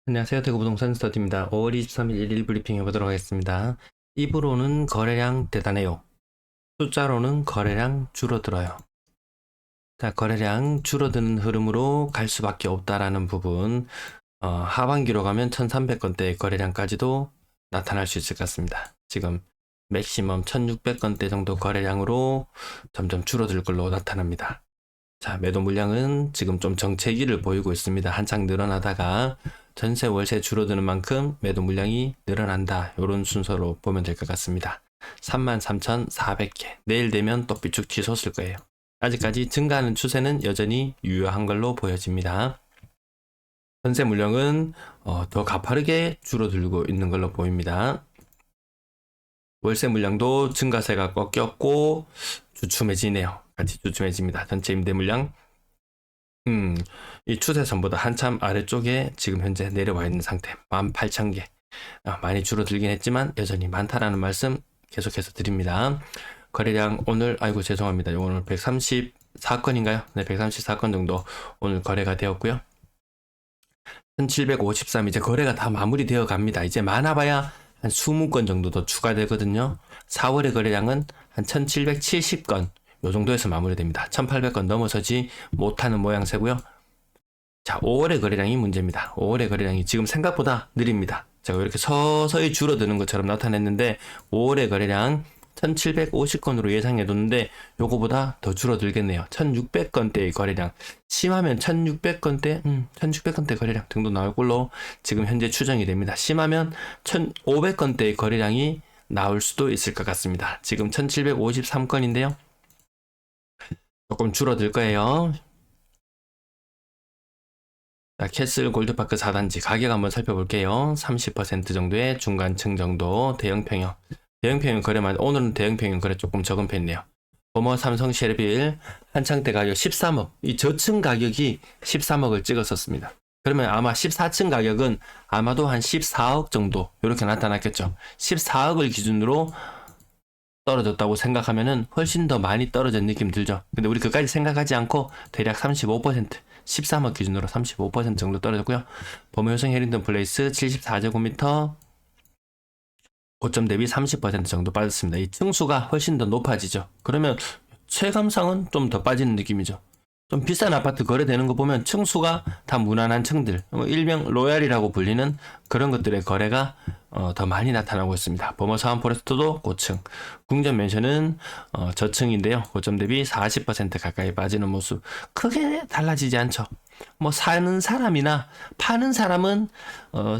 안녕하세요. 대구부동산 스터디입니다. 5월 23일 일일 브리핑 해보도록 하겠습니다. 입으로는 거래량 대단해요. 숫자로는 거래량 줄어들어요. 자, 거래량 줄어드는 흐름으로 갈 수밖에 없다라는 부분, 하반기로 가면 1300건대의 거래량까지도 나타날 수 있을 것 같습니다. 지금 맥시멈 1600건대 정도 거래량으로 점점 줄어들 걸로 나타납니다. 자, 매도 물량은 지금 좀 정체기를 보이고 있습니다. 한창 늘어나다가 전세 월세 줄어드는 만큼 매도 물량이 늘어난다. 이런 순서로 보면 될 것 같습니다. 33,400개. 내일 되면 또 삐쭉 치솟을 거예요. 아직까지 증가하는 추세는 여전히 유효한 걸로 보여집니다. 전세 물량은 더 가파르게 줄어들고 있는 걸로 보입니다. 월세 물량도 증가세가 꺾였고 주춤해지네요. 같이 주춤해집니다. 전체 임대 물량 이 추세선보다 한참 아래쪽에 지금 현재 내려와 있는 상태 18,000개. 많이 줄어들긴 했지만 여전히 많다라는 말씀 계속해서 드립니다. 거래량 오늘 죄송합니다. 오늘 134건인가요? 네, 134건 정도 오늘 거래가 되었고요. 1753 이제 거래가 다 마무리되어 갑니다. 이제 많아봐야 한 20건 정도 더 추가되거든요. 4월의 거래량은 한 1770건 요 정도에서 마무리됩니다. 1800건 넘어서지 못하는 모양새고요. 자, 5월의 거래량이 문제입니다. 5월의 거래량이 지금 생각보다 느립니다. 제가 이렇게 서서히 줄어드는 것처럼 나타냈는데 5월의 거래량 1750건으로 예상해뒀는데 요거보다 더 줄어들겠네요. 1600건대의 거래량. 심하면 1600건대, 1600건대 거래량 정도 나올 걸로 지금 현재 추정이 됩니다. 심하면 1500건대의 거래량이 나올 수도 있을 것 같습니다. 지금 1753건인데요. 조금 줄어들 거예요. 자, 캐슬 골드파크 4단지 가격 한번 살펴볼게요. 30% 정도의 중간층 정도 대형평형. 대형평형 거래만, 오늘은 대형평형 거래 조금 적은 편이네요. 버머 삼성 셰르빌 한창 때 가격 13억. 이 저층 가격이 13억을 찍었었습니다. 그러면 아마 14층 가격은 아마도 한 14억 정도 이렇게 나타났겠죠. 14억을 기준으로 떨어졌다고 생각하면은 훨씬 더 많이 떨어진 느낌 들죠. 근데 우리 그까지 생각하지 않고 대략 35%, 13억 기준으로 35% 정도 떨어졌고요. 범효성 해링턴 플레이스 74제곱미터 고점 대비 30% 정도 빠졌습니다. 이 층수가 훨씬 더 높아지죠. 그러면 체감상은 좀 더 빠지는 느낌이죠. 좀 비싼 아파트 거래되는 거 보면 층수가 다 무난한 층들, 일명 로얄이라고 불리는 그런 것들의 거래가 더 많이 나타나고 있습니다. 버머 사원 포레스트도 고층, 궁전 맨션은 저층인데요. 고점 대비 40% 가까이 빠지는 모습. 크게 달라지지 않죠. 뭐 사는 사람이나 파는 사람은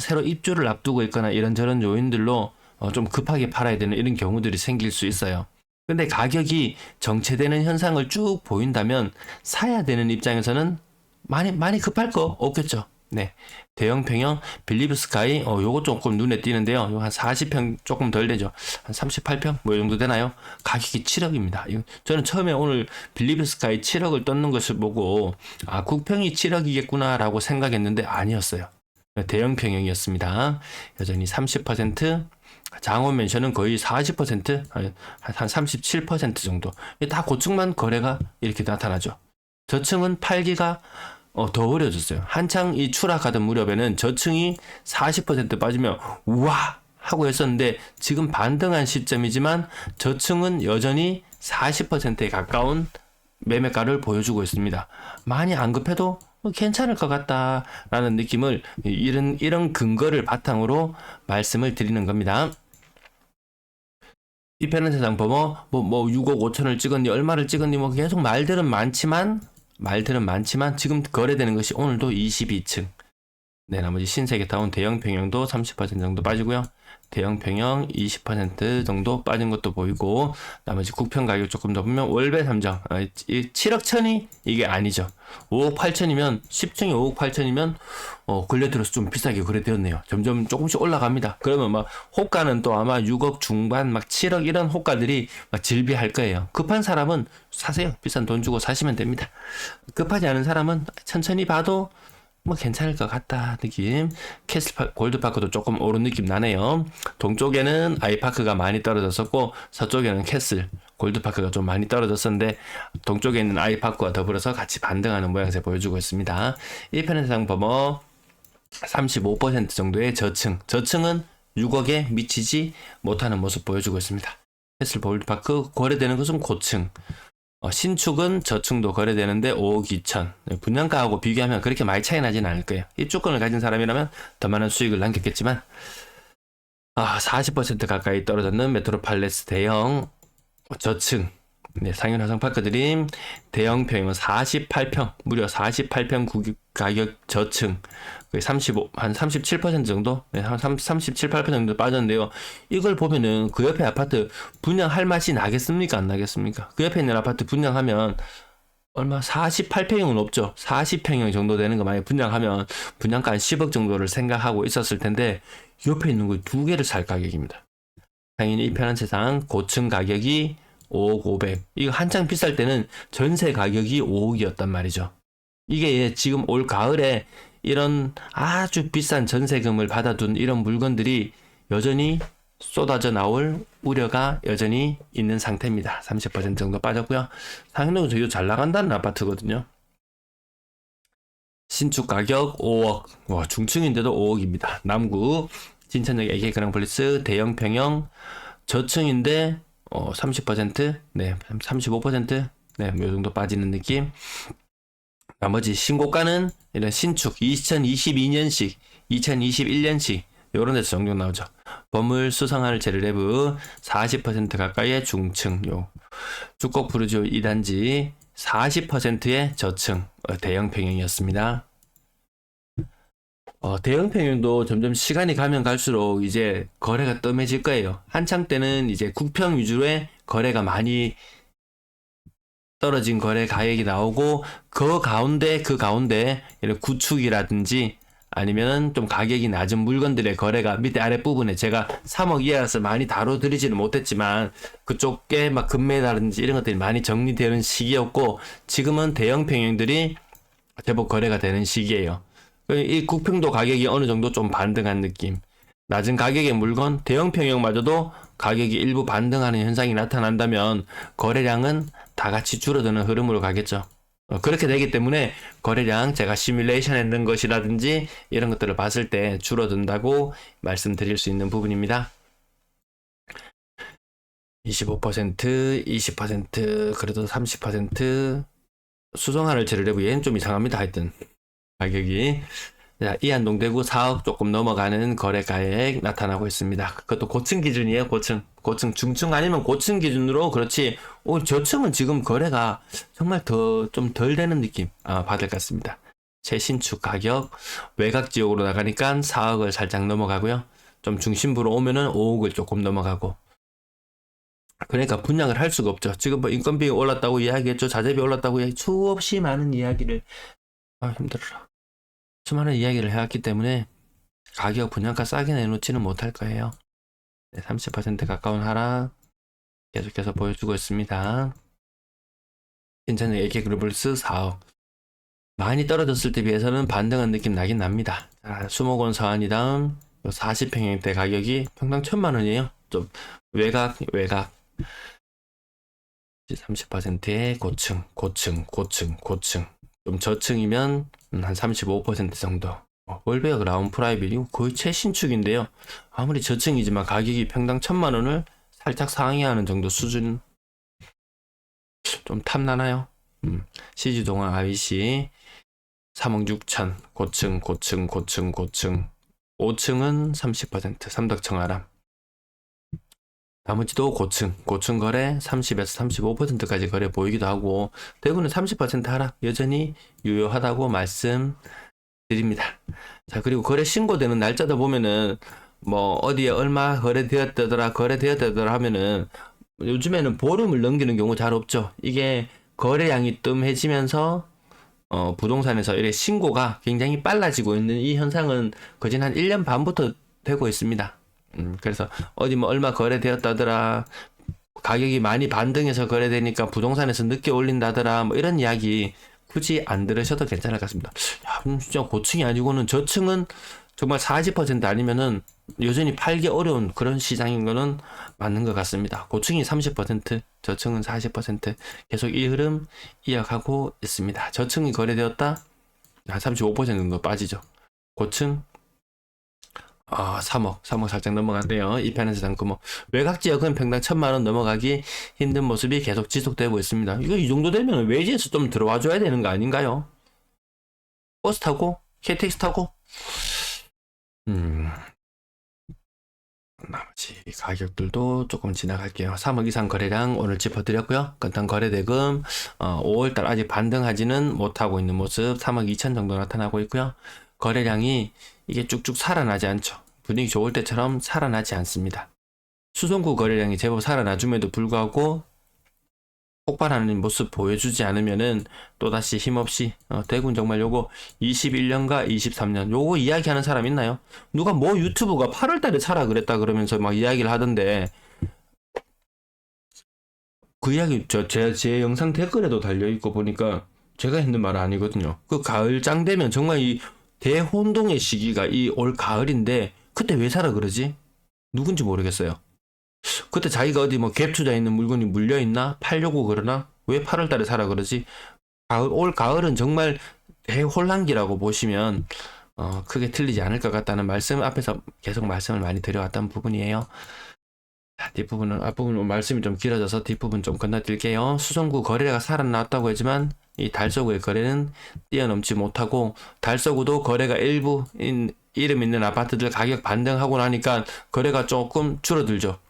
새로 입주를 앞두고 있거나 이런저런 요인들로 좀 급하게 팔아야 되는 이런 경우들이 생길 수 있어요. 근데 가격이 정체되는 현상을 쭉 보인다면 사야 되는 입장에서는 많이 급할 거 없겠죠. 네. 대형 평형 빌리브 스카이 요거 조금 눈에 띄는데요. 요 한 40평 조금 덜 되죠. 한 38평 뭐 이 정도 되나요? 가격이 7억입니다. 저는 처음에 오늘 빌리브 스카이 7억을 떴는 것을 보고 국평이 7억이겠구나라고 생각했는데 아니었어요. 대형 평형이었습니다. 여전히 30%, 장원 맨션은 거의 40%, 한 37% 정도. 다 고층만 거래가 이렇게 나타나죠. 저층은 팔기가 더 어려졌어요. 한창 이 추락하던 무렵에는 저층이 40% 빠지면 우와 하고 했었는데 지금 반등한 시점이지만 저층은 여전히 40%에 가까운 매매가를 보여주고 있습니다. 많이 안 급해도 괜찮을 것 같다라는 느낌을 이런 근거를 바탕으로 말씀을 드리는 겁니다. 이편은 세상 버머 뭐 6억 5천을 찍었니 얼마를 찍었니 뭐 계속 말들은 많지만 지금 거래되는 것이 오늘도 22층. 네, 나머지 신세계타운 대형 평형도 30% 정도 빠지고요. 대형 평형 20% 정도 빠진 것도 보이고 나머지 국평 가격 조금 더 보면 월배 3정 7억 천이 이게 아니죠. 5억 8천이면 10층이 5억 8천이면 근래들어서 좀 비싸게 거래되었네요. 점점 조금씩 올라갑니다. 그러면 막 호가는 또 아마 6억 중반 막 7억 이런 호가들이 막 질비할 거예요. 급한 사람은 사세요. 비싼 돈 주고 사시면 됩니다. 급하지 않은 사람은 천천히 봐도 뭐 괜찮을 것 같다 느낌. 캐슬 골드파크도 조금 오른 느낌 나네요. 동쪽에는 아이파크가 많이 떨어졌었고 서쪽에는 캐슬 골드파크가 좀 많이 떨어졌었는데 동쪽에 있는 아이파크와 더불어서 같이 반등하는 모양새 보여주고 있습니다. 1편의 세상 버머 35% 정도의 저층은 6억에 미치지 못하는 모습 보여주고 있습니다. 캐슬 골드파크 거래되는 것은 고층, 신축은 저층도 거래되는데 5억 2천. 분양가하고 비교하면 그렇게 많이 차이 나진 않을 거예요. 이 주권을 가진 사람이라면 더 많은 수익을 남겼겠지만 40% 가까이 떨어졌는 메트로팔레스 대형 저층, 상현 화성파크드림 대형 평형은 48평, 무려 48평 가격 저층, 거의 37% 정도, 한 37, 8% 정도 빠졌는데요. 이걸 보면은 그 옆에 아파트 분양할 맛이 나겠습니까? 안 나겠습니까? 그 옆에 있는 아파트 분양하면 얼마 48평형은 없죠. 40평형 정도 되는 거 만약 분양하면 분양가 한 10억 정도를 생각하고 있었을 텐데 옆에 있는 거 두 개를 살 가격입니다. 당연히 이 편한 세상 고층 가격이 5억 500. 이거 한창 비쌀 때는 전세 가격이 5억이었단 말이죠. 이게 지금 올 가을에 이런 아주 비싼 전세금을 받아둔 이런 물건들이 여전히 쏟아져 나올 우려가 여전히 있는 상태입니다. 30% 정도 빠졌고요. 상현동은 저기 잘 나간다는 아파트거든요. 신축 가격 5억. 중층인데도 5억입니다. 남구 진천역 AK그랑플리스 대형 평형 저층인데 30%, 35%, 요 정도 빠지는 느낌. 나머지 신고가는 이런 신축 2022년식, 2021년식 요런 데서 종종 나오죠. 범을 수성할 제르레브 40% 가까이의 중층, 축곡 푸르지오 2단지 40%의 저층 대형 평형이었습니다. 대형 평형도 점점 시간이 가면 갈수록 이제 거래가 뜸해질 거예요. 한창 때는 이제 국평 위주로의 거래가 많이 떨어진 거래 가액이 나오고 그 가운데 이런 구축이라든지 아니면 좀 가격이 낮은 물건들의 거래가 밑에 아랫부분에 제가 3억 이하라서 많이 다뤄드리지는 못했지만 그쪽에 막 금매라든지 이런 것들이 많이 정리되는 시기였고 지금은 대형 평형들이 제법 거래가 되는 시기예요. 이 국평도 가격이 어느 정도 좀 반등한 느낌. 낮은 가격의 물건, 대형 평형마저도 가격이 일부 반등하는 현상이 나타난다면 거래량은 다 같이 줄어드는 흐름으로 가겠죠. 그렇게 되기 때문에 거래량 제가 시뮬레이션 했는 것이라든지 이런 것들을 봤을 때 줄어든다고 말씀드릴 수 있는 부분입니다. 25%, 20%, 그래도 30% 수성화를 제르려고 얘는 좀 이상합니다. 하여튼 가격이 이한동 대구 4억 조금 넘어가는 거래가액 나타나고 있습니다. 그것도 고층 기준이에요. 고층 중층 아니면 고층 기준으로 그렇지 저층은 지금 거래가 정말 좀 덜 되는 느낌 받을 것 같습니다. 최신축 가격 외곽 지역으로 나가니까 4억을 살짝 넘어가고요. 좀 중심부로 오면은 5억을 조금 넘어가고 그러니까 분양을 할 수가 없죠. 지금 뭐 인건비 올랐다고 이야기했죠. 자재비 올랐다고 수없이 많은 이야기를 힘들어라. 수많은 이야기를 해왔기 때문에 가격 분양가 싸게 내놓지는 못할 거예요. 30% 가까운 하락 계속해서 보여주고 있습니다. 인천의 AK그룹플스 4억 많이 떨어졌을 때 비해서는 반등한 느낌 나긴 납니다. 수목원 서안이 다음 40평형대 가격이 평당 1,000만원이에요. 좀 외곽 30%의 고층 좀 저층이면 한 35% 정도. 월베어 라운 프라이빗이 거의 최신축인데요. 아무리 저층이지만 가격이 평당 1,000만원을 살짝 상회하는 정도 수준. 좀 탐나나요? CG동아 IC 3억 6천 고층 5층은 30% 삼덕청 아람 나머지도 고층 거래 30에서 35%까지 거래 보이기도 하고 대구는 30% 하락 여전히 유효하다고 말씀드립니다. 자 그리고 거래 신고되는 날짜다 보면은 뭐 어디에 얼마 거래되었다더라 하면은 요즘에는 보름을 넘기는 경우 잘 없죠. 이게 거래량이 뜸해지면서 부동산에서 이렇게 신고가 굉장히 빨라지고 있는 이 현상은 거진 한 1년 반부터 되고 있습니다. 그래서 어디 뭐 얼마 거래되었다더라 가격이 많이 반등해서 거래되니까 부동산에서 늦게 올린다더라 뭐 이런 이야기 굳이 안 들으셔도 괜찮을 것 같습니다. 야, 진짜 고층이 아니고는 저층은 정말 40% 아니면은 여전히 팔기 어려운 그런 시장인 거는 맞는 것 같습니다. 고층이 30%, 저층은 40% 계속 이 흐름 이어가고 있습니다. 저층이 거래되었다 한 35% 정도 빠지죠. 고층 3억 살짝 넘어갔네요. 이 편에서 잠깐 외곽 지역은 평당 1,000만원 넘어가기 힘든 모습이 계속 지속되고 있습니다. 이거 이 정도 되면 외지에서 좀 들어와 줘야 되는 거 아닌가요? 버스 타고 KTX 타고 나머지 가격들도 조금 지나갈게요. 3억 이상 거래량 오늘 짚어드렸고요. 건당 거래대금 5월달 아직 반등하지는 못하고 있는 모습 3억 2천 정도 나타나고 있고요. 거래량이 이게 쭉쭉 살아나지 않죠. 분위기 좋을 때처럼 살아나지 않습니다. 수송구 거래량이 제법 살아나줌에도 불구하고 폭발하는 모습 보여주지 않으면은 또다시 힘없이 대구는 정말 요거 21년과 23년 요거 이야기하는 사람 있나요? 누가 뭐 유튜브가 8월달에 사라 그랬다 그러면서 막 이야기를 하던데 그 이야기 제 영상 댓글에도 달려있고 보니까 제가 했는 말은 아니거든요. 그 가을장 되면 정말 이 대혼동의 시기가 이 올 가을인데 그때 왜 사라 그러지? 누군지 모르겠어요. 그때 자기가 어디 뭐 갭 투자 있는 물건이 물려있나? 팔려고 그러나? 왜 8월달에 사라 그러지? 올 가을은 정말 대혼란기라고 보시면 크게 틀리지 않을 것 같다는 말씀 앞에서 계속 말씀을 많이 드려왔던 부분이에요. 뒷부분은 앞부분 말씀이 좀 길어져서 뒷부분 좀 건너뛸게요. 수성구 거래가 살아났다고 했지만 이 달서구의 거래는 뛰어넘지 못하고 달서구도 거래가 일부 이름 있는 아파트들 가격 반등하고 나니까 거래가 조금 줄어들죠.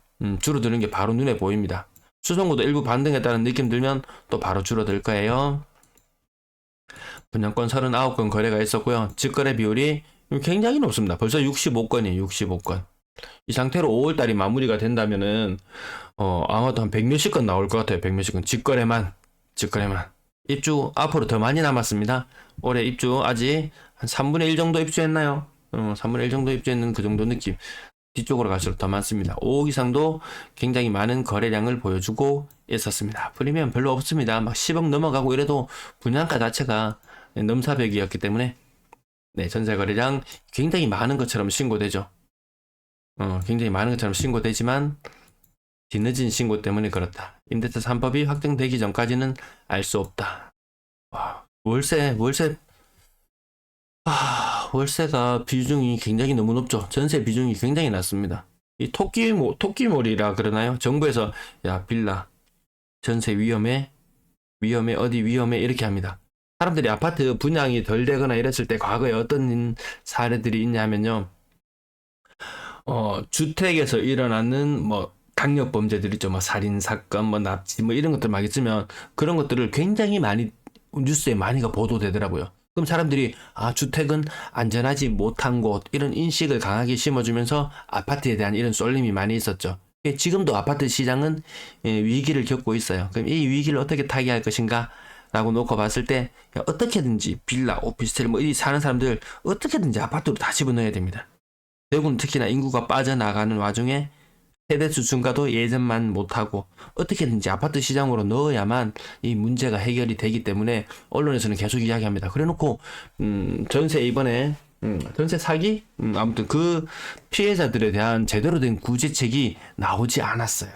줄어드는 게 바로 눈에 보입니다. 수성구도 일부 반등했다는 느낌 들면 또 바로 줄어들 거예요. 분양권 39건 거래가 있었고요. 직거래 비율이 굉장히 높습니다. 벌써 65건이에요. 65건. 이 상태로 5월달이 마무리가 된다면은 아마도 한 100몇십 건 나올 것 같아요. 100몇십 건. 직거래만. 입주 앞으로 더 많이 남았습니다. 올해 입주 아직 한 3분의 1 정도 입주했나요? 3분의 1 정도 입주했는 그 정도 느낌. 뒤쪽으로 갈수록 더 많습니다. 5억 이상도 굉장히 많은 거래량을 보여주고 있었습니다. 프리미엄 별로 없습니다. 막 10억 넘어가고 이래도 분양가 자체가 넘사벽이었기 때문에 네, 전세 거래량 굉장히 많은 것처럼 신고되죠. 굉장히 많은 것처럼 신고되지만 뒤늦은 신고 때문에 그렇다. 임대차 3법이 확정되기 전까지는 알 수 없다. 와, 월세가 비중이 굉장히 너무 높죠. 전세 비중이 굉장히 낮습니다. 이 토끼몰이라 그러나요? 정부에서 야 빌라 전세 위험해 어디 위험해 이렇게 합니다. 사람들이 아파트 분양이 덜 되거나 이랬을 때 과거에 어떤 사례들이 있냐면요. 주택에서 일어나는 뭐 강력 범죄들 있죠. 뭐 살인 사건, 뭐 납치, 뭐 이런 것들 막 있으면 그런 것들을 굉장히 많이 뉴스에 많이가 보도되더라고요. 그럼 사람들이 주택은 안전하지 못한 곳 이런 인식을 강하게 심어주면서 아파트에 대한 이런 쏠림이 많이 있었죠. 지금도 아파트 시장은 위기를 겪고 있어요. 그럼 이 위기를 어떻게 타개할 것인가? 라고 놓고 봤을 때 어떻게든지 빌라, 오피스텔 뭐 이 사는 사람들 어떻게든지 아파트로 다 집어넣어야 됩니다. 대구는 특히나 인구가 빠져나가는 와중에 세대수 증가도 예전만 못하고 어떻게든지 아파트 시장으로 넣어야만 이 문제가 해결이 되기 때문에 언론에서는 계속 이야기합니다. 그래놓고 전세 이번에 전세 사기 아무튼 그 피해자들에 대한 제대로 된 구제책이 나오지 않았어요.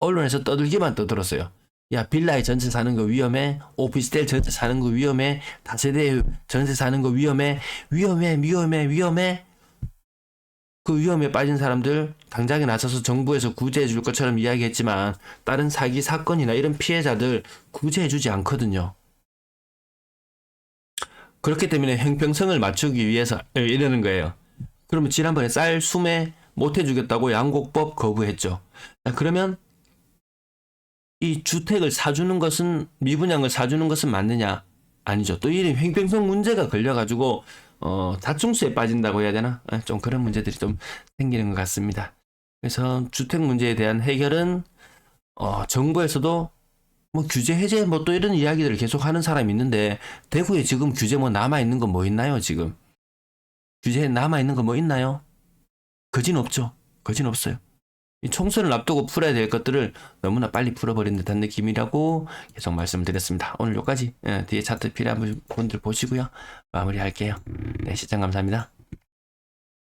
언론에서 떠들기만 떠들었어요. 야 빌라에 전세 사는 거 위험해, 오피스텔 전세 사는 거 위험해, 다세대 전세 사는 거 위험해. 그 위험에 빠진 사람들 당장에 나서서 정부에서 구제해 줄 것처럼 이야기했지만 다른 사기 사건이나 이런 피해자들 구제해 주지 않거든요. 그렇기 때문에 형평성을 맞추기 위해서 이러는 거예요. 그러면 지난번에 쌀 수매 못 해주겠다고 양곡법 거부했죠. 그러면 이 주택을 사주는 것은 미분양을 사주는 것은 맞느냐? 아니죠. 또 이런 형평성 문제가 걸려가지고 다중수에 빠진다고 해야 되나? 좀 그런 문제들이 좀 생기는 것 같습니다. 그래서 주택 문제에 대한 해결은 정부에서도 뭐 규제 해제 뭐 또 이런 이야기들을 계속 하는 사람이 있는데 대구에 지금 규제 뭐 남아 있는 거 뭐 있나요 지금? 규제 남아 있는 거 뭐 있나요? 거진 없죠. 거진 없어요. 이 총선을 앞두고 풀어야 될 것들을 너무나 빨리 풀어버린 듯한 느낌이라고 계속 말씀드렸습니다. 오늘 여기까지 뒤에 차트 필요한 분들 보시고요. 마무리할게요. 네, 시청 감사합니다.